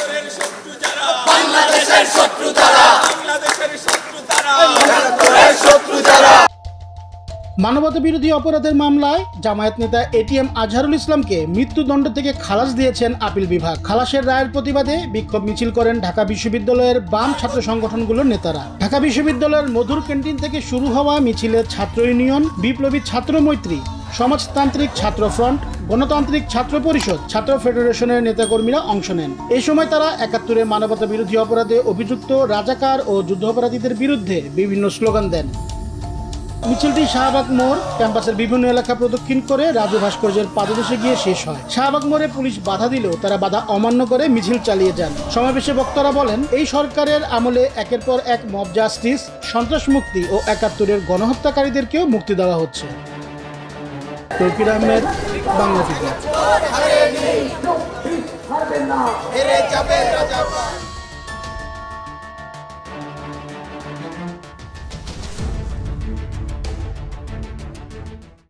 বাংলাদেশের শত্রু তারা, বাংলাদেশের শত্রু তারা, শত্রু যারা। মানবতা বিরোধী অপরাধের মামলায় জামায়াত নেতা এটিএম আজহারুল ইসলামকে মৃত্যুদণ্ড থেকে খালাস দিয়েছেন আপিল বিভাগ। খালাসের রায়ের প্রতিবাদে বিক্ষোভ মিছিল করেন ঢাকা বিশ্ববিদ্যালয়ের বাম ছাত্র সংগঠনগুলোর নেতারা। ঢাকা বিশ্ববিদ্যালয়ের মধুর ক্যান্টিন থেকে শুরু হওয়া মিছিলে ছাত্র ইউনিয়ন, বিপ্লবী ছাত্র মৈত্রী, সমাজতান্ত্রিক ছাত্র ফ্রন্ট, গণতান্ত্রিক ছাত্র পরিষদ, ছাত্র ফেডারেশনের নেতাকর্মীরা অংশ নেন। এই সময় তারা ৭১-এ মানবতা বিরোধী অপরাধে অভিযুক্ত রাজাকার ও যুদ্ধাপরাধীদের বিরুদ্ধে বিভিন্ন স্লোগান দেন। মিছিলটি শাহবাগ মোড় ক্যাম্পাসের বিভিন্ন এলাকা প্রদক্ষিণ করে রাজু ভাস্কর্যের পাদদেশে গিয়ে শেষ হয়। শাহবাগ মোড়ে পুলিশ বাধা দিলেও তারা বাধা অমান্য করে মিছিল চালিয়ে যান। সমাবেশে বক্তারা বলেন, এই সরকারের আমলে একের পর এক মব জাস্টিস, সন্ত্রাস মুক্তি ও ৭১-এর গণহত্যাকারীদেরকেও মুক্তি দেওয়া হচ্ছে। তৌকির আহমেদ, বাংলা টিভি।